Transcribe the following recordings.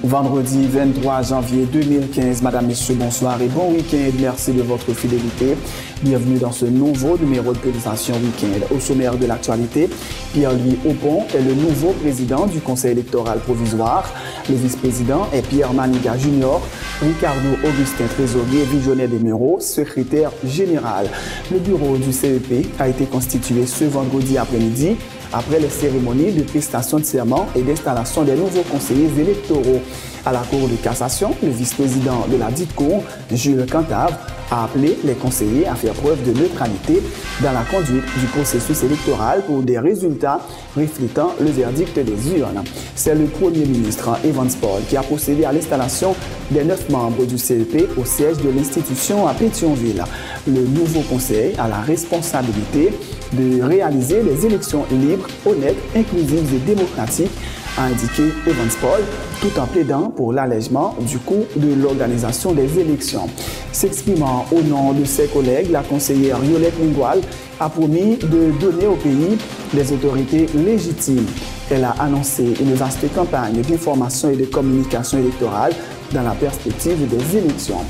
Vendredi 23 janvier 2015, Madame, Messieurs, bonsoir et bon week-end. Merci de votre fidélité. Bienvenue dans ce nouveau numéro de Pulsation Week-end. Au sommaire de l'actualité, Pierre-Louis Aupon est le nouveau président du Conseil électoral provisoire. Le vice-président est Pierre Maniga Junior. Ricardo Augustin Trésorier, visionnaire des Mureaux, secrétaire général. Le bureau du CEP a été constitué ce vendredi après-midi après les cérémonies de prestation de serment et d'installation des nouveaux conseillers électoraux. À la Cour de cassation, le vice-président de la dite Cour, Jules Cantave, a appelé les conseillers à faire preuve de neutralité dans la conduite du processus électoral pour des résultats reflétant le verdict des urnes. C'est le Premier ministre Evans Paul qui a procédé à l'installation des 9 membres du CEP au siège de l'institution à Pétionville. Le nouveau conseil a la responsabilité de réaliser les élections libres, honnêtes, inclusives et démocratiques, a indiqué Evans Paul, tout en plaidant pour l'allègement du coût de l'organisation des élections. S'exprimant au nom de ses collègues, la conseillère Yolette Lingual a promis de donner au pays des autorités légitimes. Elle a annoncé une vaste campagne d'information et de communication électorale dans la perspective des élections.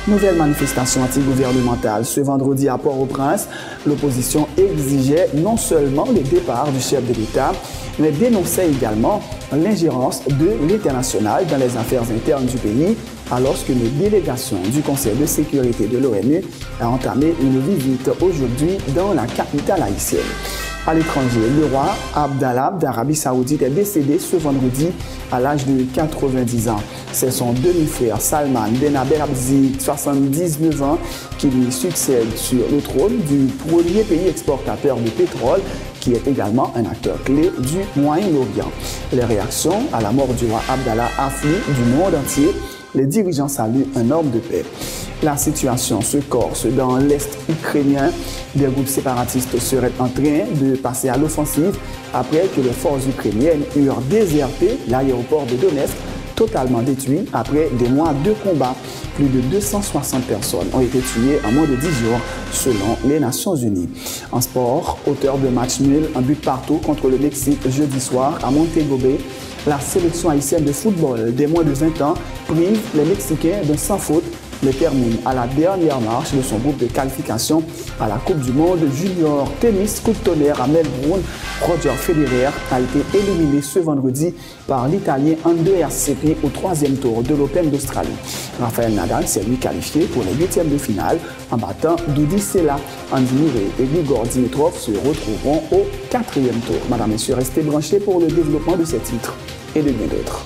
Nouvelle manifestation antigouvernementale ce vendredi à Port-au-Prince. L'opposition exigeait non seulement le départ du chef de l'État, mais dénonçait également l'ingérence de l'international dans les affaires internes du pays, alors qu'une délégation du Conseil de sécurité de l'ONU a entamé une visite aujourd'hui dans la capitale haïtienne. À l'étranger, le roi Abdallah d'Arabie Saoudite est décédé ce vendredi à l'âge de 90 ans. C'est son demi-frère Salman Ben Abdelaziz, 79 ans, qui lui succède sur le trône du premier pays exportateur de pétrole, qui est également un acteur clé du Moyen-Orient. Les réactions à la mort du roi Abdallah affluent du monde entier. Les dirigeants saluent un homme de paix. La situation se corse dans l'Est ukrainien. Des groupes séparatistes seraient en train de passer à l'offensive après que les forces ukrainiennes eurent déserté l'aéroport de Donetsk, totalement détruit après des mois de combat. Plus de 260 personnes ont été tuées en moins de 10 jours, selon les Nations Unies. En sport, auteur de match nul, un but partout contre le Mexique jeudi soir à Montego Bay, la sélection haïtienne de football des moins de 20 ans prive les Mexicains d'un sans faute, mais termine à la dernière marche de son groupe de qualification à la Coupe du Monde Junior. Tennis, coup de tonnerre à Melbourne. Roger Federer a été éliminé ce vendredi par l'Italien Andrea Seppi au 3e tour de l'Open d'Australie. Rafael Nadal s'est lui qualifié pour les 8e de finale en battant Dudi Sela. Andy Murray et Grigor Dimitrov se retrouveront au 4e tour. Madame, Messieurs, restez branchés pour le développement de ces titres et de bien d'autres.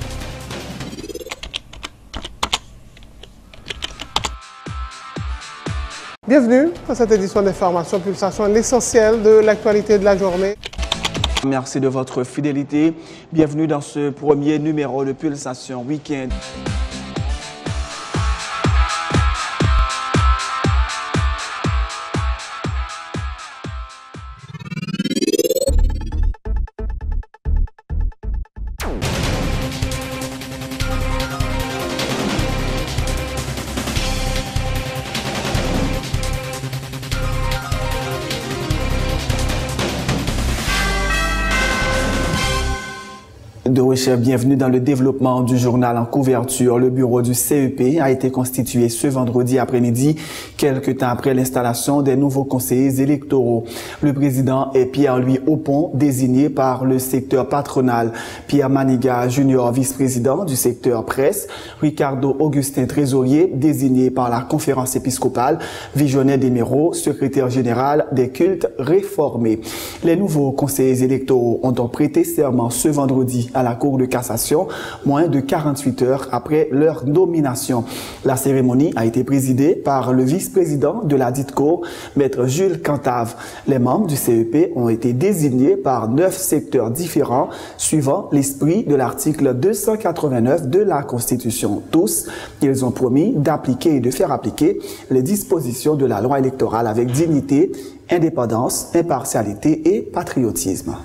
Bienvenue à cette édition d'Information Pulsation, l'essentiel de l'actualité de la journée. Merci de votre fidélité. Bienvenue dans ce premier numéro de Pulsation Week-end. Bienvenue dans le développement du journal en couverture. Le bureau du CEP a été constitué ce vendredi après-midi, quelques temps après l'installation des nouveaux conseillers électoraux. Le président est Pierre-Louis Aupon, désigné par le secteur patronal. Pierre Maniga Junior, vice-président du secteur presse. Ricardo Augustin Trésorier, désigné par la conférence épiscopale. Visionnaire des Mureaux, secrétaire général des cultes réformés. Les nouveaux conseillers électoraux ont donc prêté serment ce vendredi à la Cour de cassation, moins de 48 heures après leur nomination. La cérémonie a été présidée par le vice-président de la dite Cour, Maître Jules Cantave. Les membres du CEP ont été désignés par 9 secteurs différents, suivant l'esprit de l'article 289 de la Constitution. Tous, ils ont promis d'appliquer et de faire appliquer les dispositions de la loi électorale avec dignité, indépendance, impartialité et patriotisme.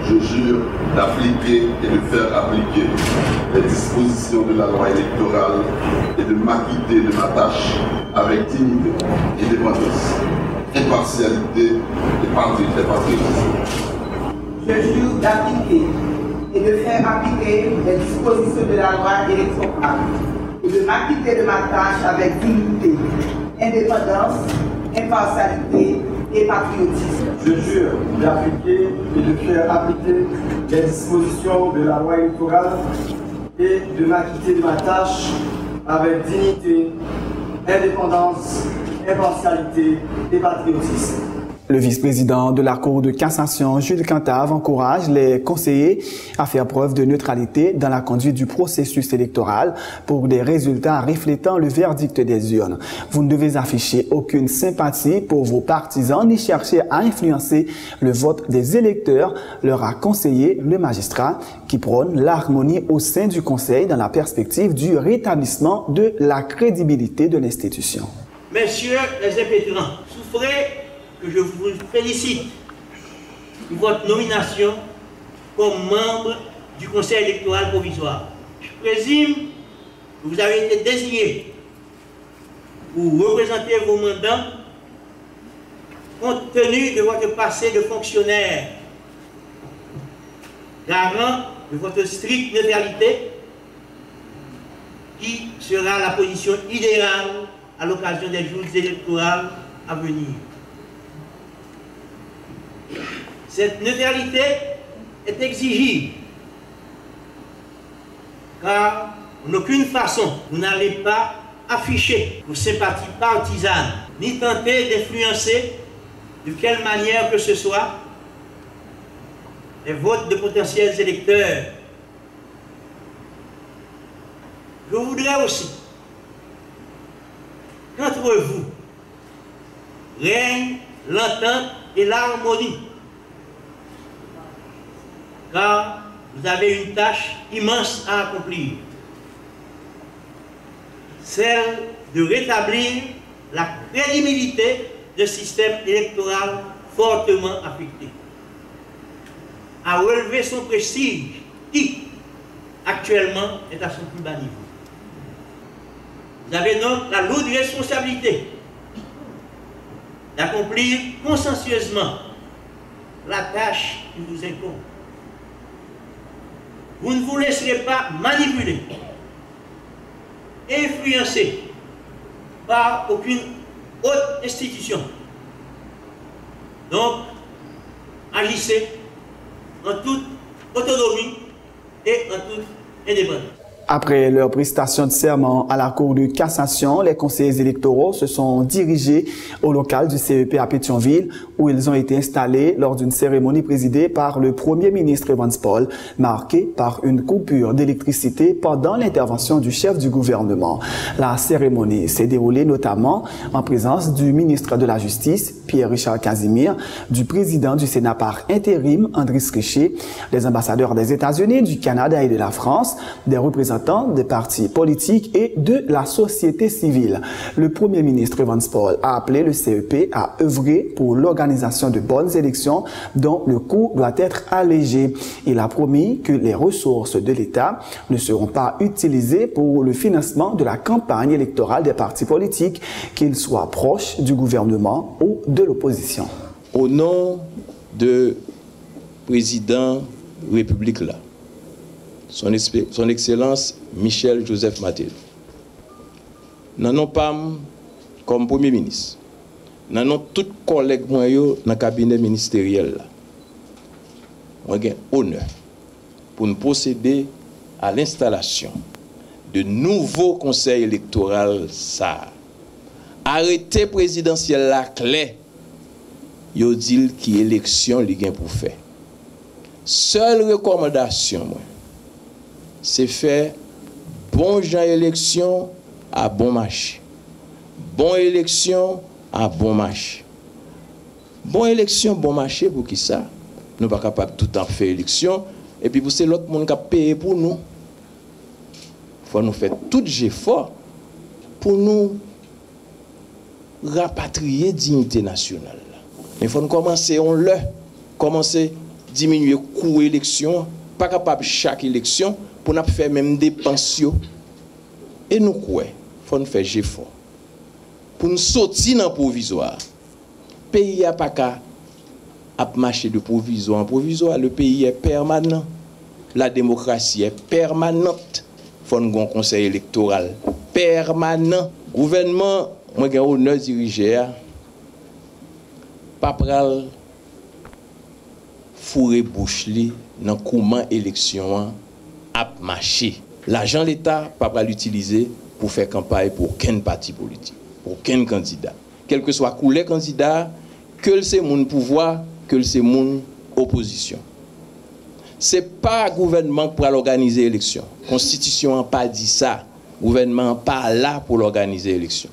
Je jure d'appliquer et de faire appliquer les dispositions de la loi électorale et de m'acquitter de ma tâche avec dignité, indépendance, impartialité et patriotisme. Je jure d'appliquer et de faire appliquer les dispositions de la loi électorale et de m'acquitter de ma tâche avec dignité, indépendance, impartialité et patriotisme. Je jure d'appliquer et de faire appliquer les dispositions de la loi électorale et de m'acquitter de ma tâche avec dignité, indépendance, impartialité et patriotisme. Le vice-président de la Cour de cassation, Jules Cantave, encourage les conseillers à faire preuve de neutralité dans la conduite du processus électoral pour des résultats reflétant le verdict des urnes. Vous ne devez afficher aucune sympathie pour vos partisans ni chercher à influencer le vote des électeurs, leur a conseillé le magistrat qui prône l'harmonie au sein du Conseil dans la perspective du rétablissement de la crédibilité de l'institution. Messieurs les impétrants, souffrez que je vous félicite pour votre nomination comme membre du Conseil électoral provisoire. Je présume que vous avez été désigné pour représenter vos mandats compte tenu de votre passé de fonctionnaire, garant de votre stricte neutralité, qui sera la position idéale à l'occasion des jours électoraux à venir. Cette neutralité est exigible, car en aucune façon vous n'allez pas afficher vos sympathies partisanes, ni tenter d'influencer de quelle manière que ce soit les votes de potentiels électeurs. Je voudrais aussi qu'entre vous règne l'entente et l'harmonie, car vous avez une tâche immense à accomplir, celle de rétablir la crédibilité d'un système électoral fortement affecté, à relever son prestige qui, actuellement, est à son plus bas niveau. Vous avez donc la lourde responsabilité d'accomplir consciencieusement la tâche qui vous incombe. Vous ne vous laisserez pas manipuler, influencer par aucune autre institution. Donc, agissez en toute autonomie et en toute indépendance. Après leur prestation de serment à la Cour de cassation, les conseillers électoraux se sont dirigés au local du CEP à Pétionville, où ils ont été installés lors d'une cérémonie présidée par le Premier ministre Evans Paul, marquée par une coupure d'électricité pendant l'intervention du chef du gouvernement. La cérémonie s'est déroulée notamment en présence du ministre de la Justice, Pierre-Richard Casimir, du président du Sénat par intérim, Andris Richer, des ambassadeurs des États-Unis, du Canada et de la France, des représentants des partis politiques et de la société civile. Le Premier ministre Evans Paul a appelé le CEP à œuvrer pour l'organisation de bonnes élections dont le coût doit être allégé. Il a promis que les ressources de l'État ne seront pas utilisées pour le financement de la campagne électorale des partis politiques, qu'ils soient proches du gouvernement ou de l'opposition. Au nom de président République là, son Excellence Michel Joseph Mathilde. Nous n'avons pas comme Premier ministre. Nous avons tous les collègues dans le cabinet ministériel. Nous avons honneur pour nous procéder à l'installation de nouveaux conseils électoraux. Arrêté présidentiel la clé, il dit qui élection li gen pour faire. Seule recommandation, c'est faire bon genre élection à bon marché. Bon élection à bon marché. Bon élection, bon marché pour qui ça? Nous ne sommes pas capables de tout le temps faire élection. Et puis, c'est l'autre monde qui a payé pour nous. Il faut nous faire tout effort pour nous rapatrier dignité nationale. Mais il faut nous commencer, commencer à diminuer le coût d'élection, pas capable chaque élection pour nous faire même des pensions. Et nous, il faut nous faire effort pour nous sortir dans le provisoire. Le pays n'a pas qu'à marcher de provisoire en provisoire, le pays est permanent. la démocratie est permanente. Il faut un conseil électoral permanent. Gouvernement, moi j'ai honneur de diriger, pas pral fourrer bouche li dans comment élection a marché. L'argent de l'État pas pral l'utiliser pour faire campagne pour aucun parti politique, pour aucun candidat. Quel que soit couleur candidat, que c'est mon pouvoir, que c'est mon opposition. Ce n'est pas le gouvernement pour organiser l'élection. La Constitution n'a pas dit ça. Le gouvernement n'est pas là pour organiser l'élection.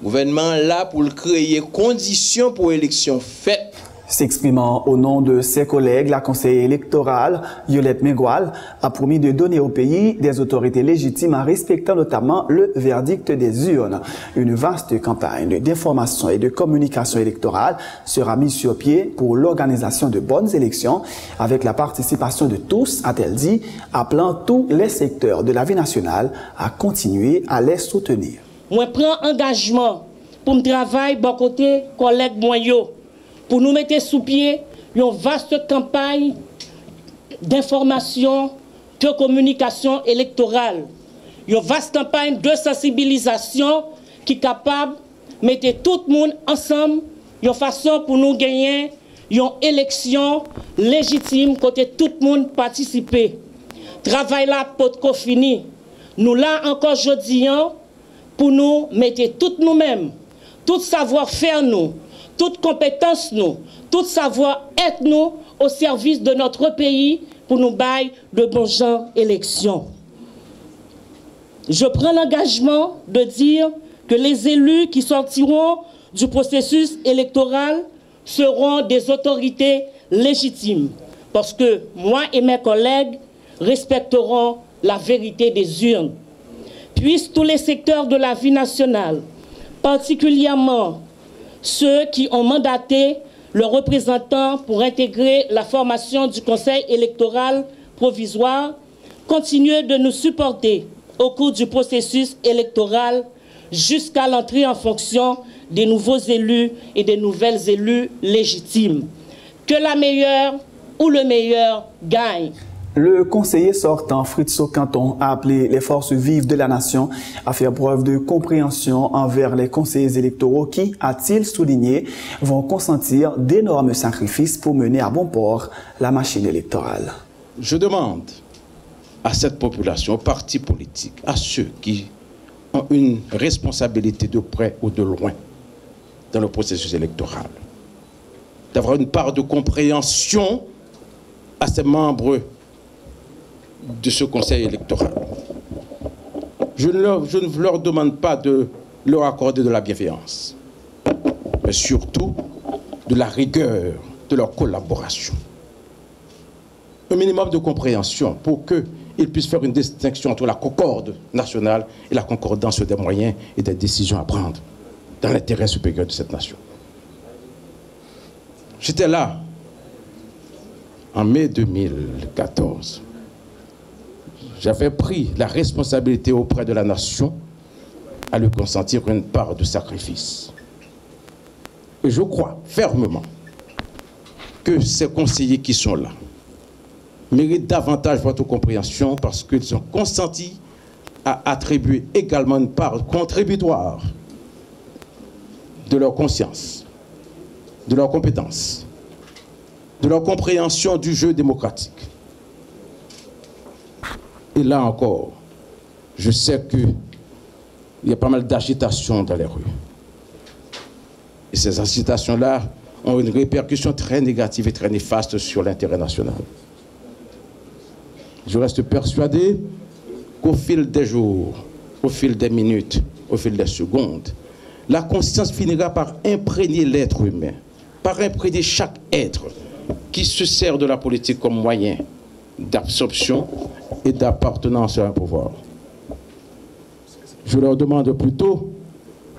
Le gouvernement est là pour créer conditions pour l'élection faite. S'exprimant au nom de ses collègues, la conseillère électorale, Yolette Mengual, a promis de donner au pays des autorités légitimes en respectant notamment le verdict des urnes. Une vaste campagne d'information et de communication électorale sera mise sur pied pour l'organisation de bonnes élections avec la participation de tous, a-t-elle dit, appelant tous les secteurs de la vie nationale à continuer à les soutenir. Moi, prends engagement pour me travailler bon côté collègue moyo. Pour nous mettre sous pied une vaste campagne d'information, de communication électorale. Une vaste campagne de sensibilisation qui est capable de mettre tout le monde ensemble, une façon pour nous gagner une élection légitime côté tout le monde participer. Travail là pour fini. Nous là encore aujourd'hui pour nous mettre tout nous-mêmes, tout savoir-faire nous, toute compétence nous, tout savoir-être nous au service de notre pays pour nous bailler de bons gens élections. Je prends l'engagement de dire que les élus qui sortiront du processus électoral seront des autorités légitimes parce que moi et mes collègues respecterons la vérité des urnes. Puissent tous les secteurs de la vie nationale, particulièrement ceux qui ont mandaté leurs représentants pour intégrer la formation du Conseil électoral provisoire, continuer de nous supporter au cours du processus électoral jusqu'à l'entrée en fonction des nouveaux élus et des nouvelles élus légitimes. Que la meilleure ou le meilleur gagne. Le conseiller sortant Fritzo Canton a appelé les forces vives de la nation à faire preuve de compréhension envers les conseillers électoraux qui, a-t-il souligné, vont consentir d'énormes sacrifices pour mener à bon port la machine électorale. Je demande à cette population, aux partis politiques, à ceux qui ont une responsabilité de près ou de loin dans le processus électoral, d'avoir une part de compréhension à ces membres de ce conseil électoral. Je ne leur demande pas de leur accorder de la bienveillance, mais surtout de la rigueur de leur collaboration. Un minimum de compréhension pour qu'ils puissent faire une distinction entre la concorde nationale et la concordance des moyens et des décisions à prendre dans l'intérêt supérieur de cette nation. J'étais là en mai 2014. J'avais pris la responsabilité auprès de la nation à lui consentir une part de sacrifice. Et je crois fermement que ces conseillers qui sont là méritent davantage votre compréhension parce qu'ils ont consenti à attribuer également une part contributoire de leur conscience, de leur compétence, de leur compréhension du jeu démocratique. Et là encore, je sais qu'il y a pas mal d'agitation dans les rues. Et ces agitations-là ont une répercussion très négative et très néfaste sur l'intérêt national. Je reste persuadé qu'au fil des jours, au fil des minutes, au fil des secondes, la conscience finira par imprégner l'être humain, par imprégner chaque être qui se sert de la politique comme moyen d'absorption et d'appartenance à un pouvoir. Je leur demande plutôt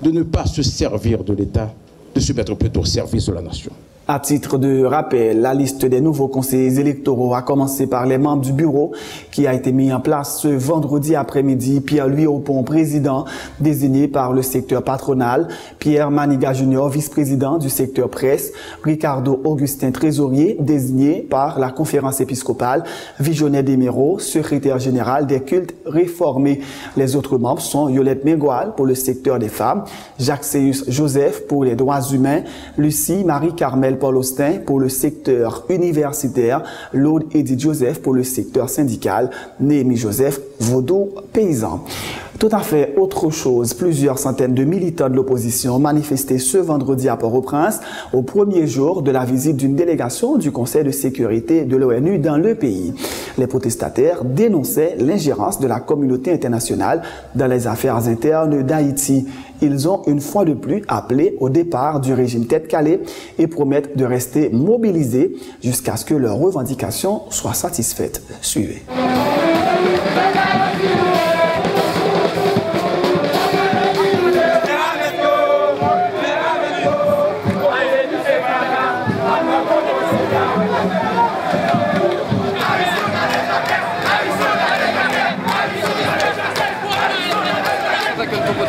de ne pas se servir de l'État, de se mettre plutôt au service de la nation. À titre de rappel, la liste des nouveaux conseillers électoraux a commencé par les membres du bureau qui a été mis en place ce vendredi après-midi. Pierre-Louis Aupon, président, désigné par le secteur patronal. Pierre Maniga Junior, vice-président du secteur presse. Ricardo Augustin, trésorier, désigné par la conférence épiscopale. Visionnaire Desméraud, secrétaire général des cultes réformés. Les autres membres sont Yolette Mengoal pour le secteur des femmes, Jacques Seyus Joseph pour les droits humains, Lucie Marie-Carmel Paul Austin pour le secteur universitaire, Laude Edith Joseph pour le secteur syndical, Néhémie Joseph, Vaudou paysan. Tout à fait autre chose, plusieurs centaines de militants de l'opposition ont manifesté ce vendredi à Port-au-Prince au premier jour de la visite d'une délégation du Conseil de sécurité de l'ONU dans le pays. Les protestataires dénonçaient l'ingérence de la communauté internationale dans les affaires internes d'Haïti. Ils ont une fois de plus appelé au départ du régime tête-calée et promettent de rester mobilisés jusqu'à ce que leurs revendications soient satisfaites. Suivez.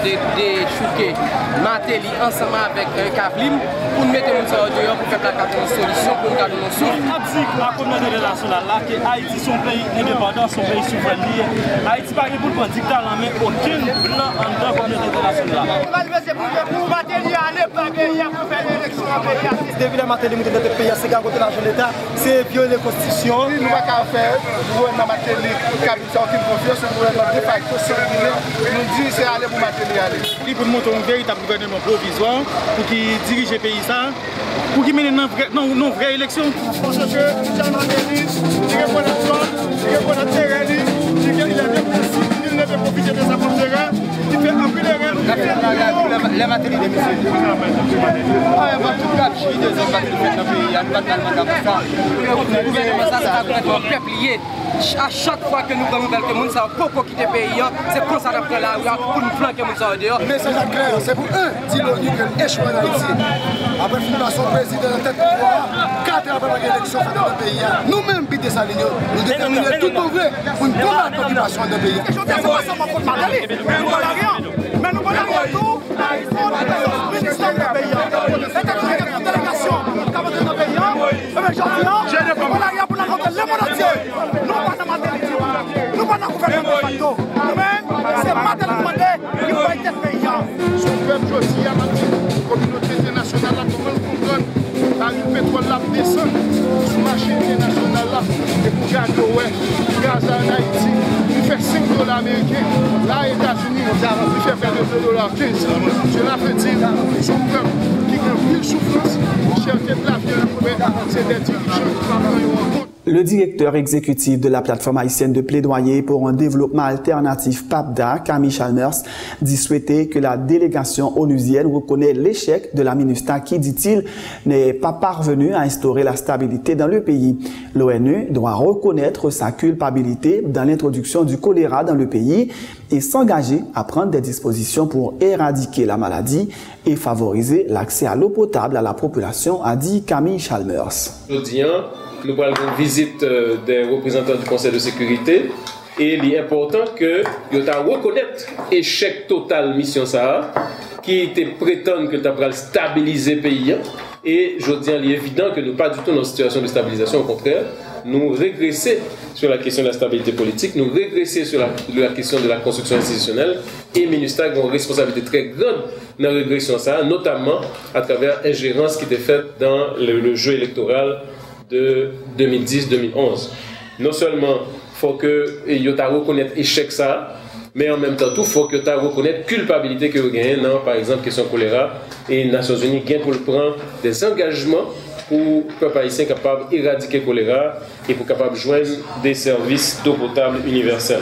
De chouquer Matéli ensemble avec Kavlim pour nous mettre nous dehors pour faire la solution pour nous garder nos sous. La communauté internationale là que Haïti son pays indépendant, son pays souverain. Haïti pas pour le dictat là mais aucun blanc en dehors de la communauté internationale. Pour Matéli aller pas pays pour faire l'élection en pays. Depuis la Matéli monter dans le pays, c'est garder l'argent de l'État, c'est violer la constitution. Nous va pas faire pour la Matéli capitale aucune confiance pour de facto nous dit c'est aller pour Matéli. Il faut monter un véritable gouvernement provisoire pour qu'il dirige le pays, pour qu'il mène une vraie élection. Parce que Jean Matéli, il est pour la zone, il est pour la terrain, il a des principes, il ne veut profiter de sa propre terrain, il fait un peu de rêve. La Matéli des messieurs. On va tout capturer des hommes qui fait dans le pays, il y a une bataille comme ça. Le gouvernement, ça va complètement peuplier. À chaque fois que nous avons nouvelle que nous savons pas quitter le pays, c'est comme ça d'après la rue pour nous flanquer nous dehors. Le message est clair, c'est pour eux, si l'ONU veut échouer en Haïti. Après fondation président en tête de pouvoir, 4 ans après l'élection dans le pays, nous-mêmes piter sa ligne, nous déterminer tout en vrai pour une combattre l'occupation de pays. Je dis c'est pas seulement contre Matéli, mais nous ne voulons rien. Mais nous voulons rien tout, il faut le ministère du pays. C'est une délégation qui va dans le pays. Mais je dis, nous voulons rien pour la rentrée le monde entier. Nous pas dans le gouvernement de facto. Nous-mêmes, c'est Matéli demandé qui va être payant. Son peuple aussi a la communauté internationale, comment nous comprendre, le pétrole là descend sur le marché international là, et pour gagner gaz en Haïti, il fait $5 américains, là aux États-Unis, il fait faire $2,15. Cela veut dire son peuple qui a une souffrance, chercher de la vie, c'est des dirigeants qui prennent en compte. Le directeur exécutif de la plateforme haïtienne de plaidoyer pour un développement alternatif PAPDA, Camille Chalmers, dit souhaiter que la délégation onusienne reconnaît l'échec de la MINUSTAH qui, dit-il, n'est pas parvenue à instaurer la stabilité dans le pays. L'ONU doit reconnaître sa culpabilité dans l'introduction du choléra dans le pays et s'engager à prendre des dispositions pour éradiquer la maladie et favoriser l'accès à l'eau potable à la population, a dit Camille Chalmers. Nous avons une visite des représentants du Conseil de sécurité et il est important que nous reconnaître l'échec total mission ça qui était prétendre que nous allons stabiliser le pays. Et je dis, il est évident que nous ne sommes pas du tout dans une situation de stabilisation, au contraire, nous régressons sur la question de la stabilité politique, nous régressons sur la question de la construction institutionnelle et MINUSTAH a une responsabilité très grande dans la régression ça, notamment à travers l'ingérence qui était faite dans le jeu électoral de 2010-2011. Non seulement il faut que tu reconnaisse l'échec ça, mais en même temps, il faut que tu reconnaisse la culpabilité que vous gagnez dans, par exemple, la question choléra. Et les Nations Unies gagnent pour prendre des engagements pour le peuple haïtien capable d'éradiquer le choléra et pour capable de joindre des services d'eau potable universels.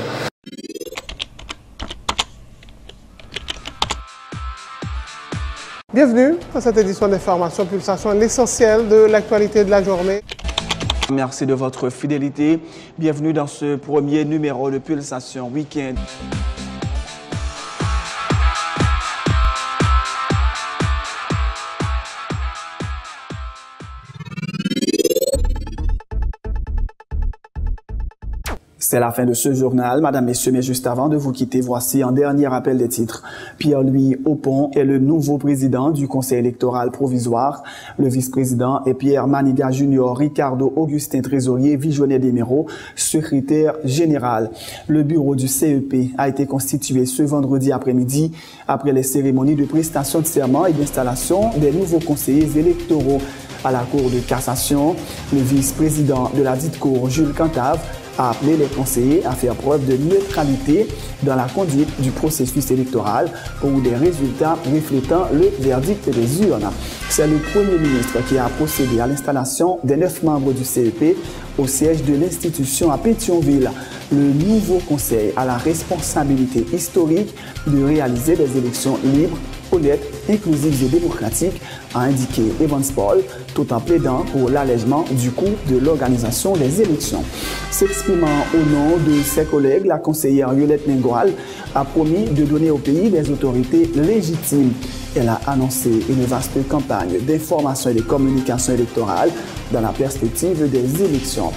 Bienvenue dans cette édition d'Information Pulsation, l'essentiel de l'actualité de la journée. Merci de votre fidélité. Bienvenue dans ce premier numéro de Pulsation Week-end. C'est la fin de ce journal. Madame, Messieurs, mais juste avant de vous quitter, voici un dernier rappel des titres. Pierre-Louis Opon est le nouveau président du Conseil électoral provisoire. Le vice-président est Pierre Maniga Junior, Ricardo Augustin Trésorier, Visionnaire Desméros, secrétaire général. Le bureau du CEP a été constitué ce vendredi après-midi après les cérémonies de prestation de serment et d'installation des nouveaux conseillers électoraux. À la Cour de cassation, le vice-président de la dite Cour, Jules Cantave, a appelé les conseillers à faire preuve de neutralité dans la conduite du processus électoral pour des résultats reflétant le verdict des urnes. C'est le Premier ministre qui a procédé à l'installation des 9 membres du CEP au siège de l'institution à Pétionville. Le nouveau conseil a la responsabilité historique de réaliser des élections libres, honnêtes, inclusives et démocratiques, a indiqué Evans Paul, tout en plaidant pour l'allègement du coût de l'organisation des élections. S'exprimant au nom de ses collègues, la conseillère Yolette Mengoal a promis de donner au pays des autorités légitimes. Elle a annoncé une vaste campagne d'information et de communication électorale dans la perspective des élections.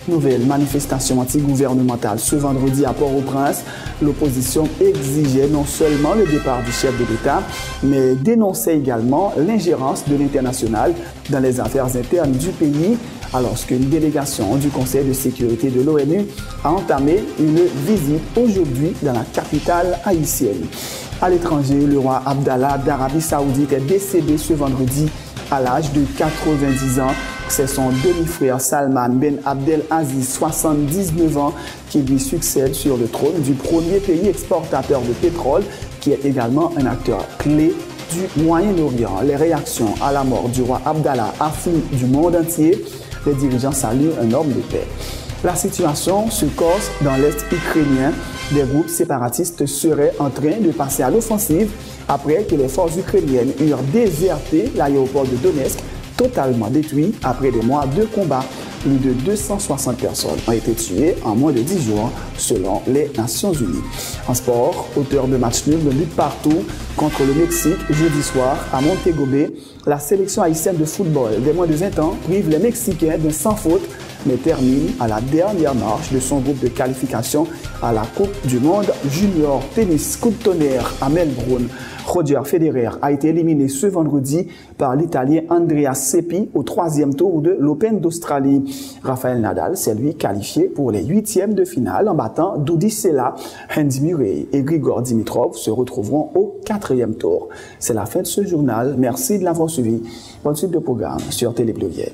Nouvelle manifestation anti-gouvernementale ce vendredi à Port-au-Prince. L'opposition exigeait non seulement le départ du chef de l'État, mais dénonçait également l'ingérence de l'international dans les affaires internes du pays, alors qu'une délégation du Conseil de sécurité de l'ONU a entamé une visite aujourd'hui dans la capitale haïtienne. À l'étranger, le roi Abdallah d'Arabie Saoudite est décédé ce vendredi à l'âge de 90 ans. C'est son demi-frère Salman Ben Abdel Aziz, 79 ans, qui lui succède sur le trône du premier pays exportateur de pétrole, qui est également un acteur clé du Moyen-Orient. Les réactions à la mort du roi Abdallah affluent du monde entier. Les dirigeants saluent un homme de paix. La situation se corse dans l'Est ukrainien. Des groupes séparatistes seraient en train de passer à l'offensive après que les forces ukrainiennes eurent déserté l'aéroport de Donetsk, totalement détruit après des mois de combat. Plus de 260 personnes ont été tuées en moins de 10 jours, selon les Nations Unies. En sport, auteur de match nul de but partout contre le Mexique jeudi soir à Montego Bay, la sélection haïtienne de football des moins de 20 ans prive les Mexicains d'un sans faute, mais termine à la dernière marche de son groupe de qualification à la Coupe du Monde Junior Tennis Coupe Tonnerre à Melbourne. Roger Federer a été éliminé ce vendredi par l'Italien Andrea Seppi au 3e tour de l'Open d'Australie. Rafael Nadal s'est lui qualifié pour les 8e de finale en battant Dudi Sela. Andy Murray et Grigor Dimitrov se retrouveront au 4e tour. C'est la fin de ce journal. Merci de l'avoir suivi. Bonne suite de programme sur Télé Bleu Viel.